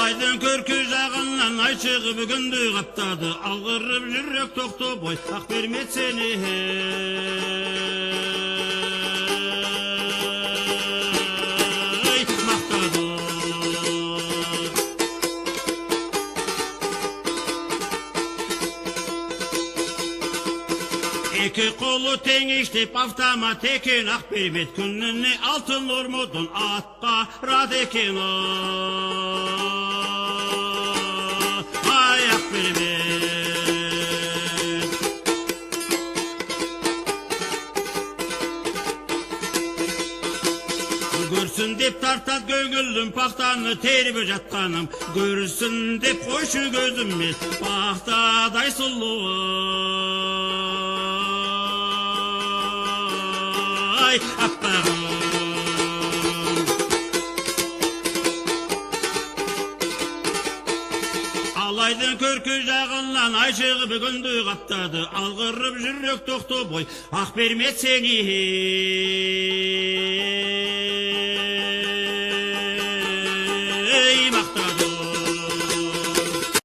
Алайдың көркі жағынан ай шығып күнді қаптады, алғырып жүрек тоқты бой, ақ бермет сені. Екі қолы тең іштеп автомат екен, ақ бермет күніне алтын ормудын атқа рад екен. Ай, ақ бермет. Көрсін деп тартат көңілім пақтаны теріп жатқаным, көрсін деп қойшы көзіммен пақтадай сұлу. Аппағым Алайдың көркі жағынан ай шығып күнді қаптады, алғырып жүрек тоқты бой, ақ бермет сені.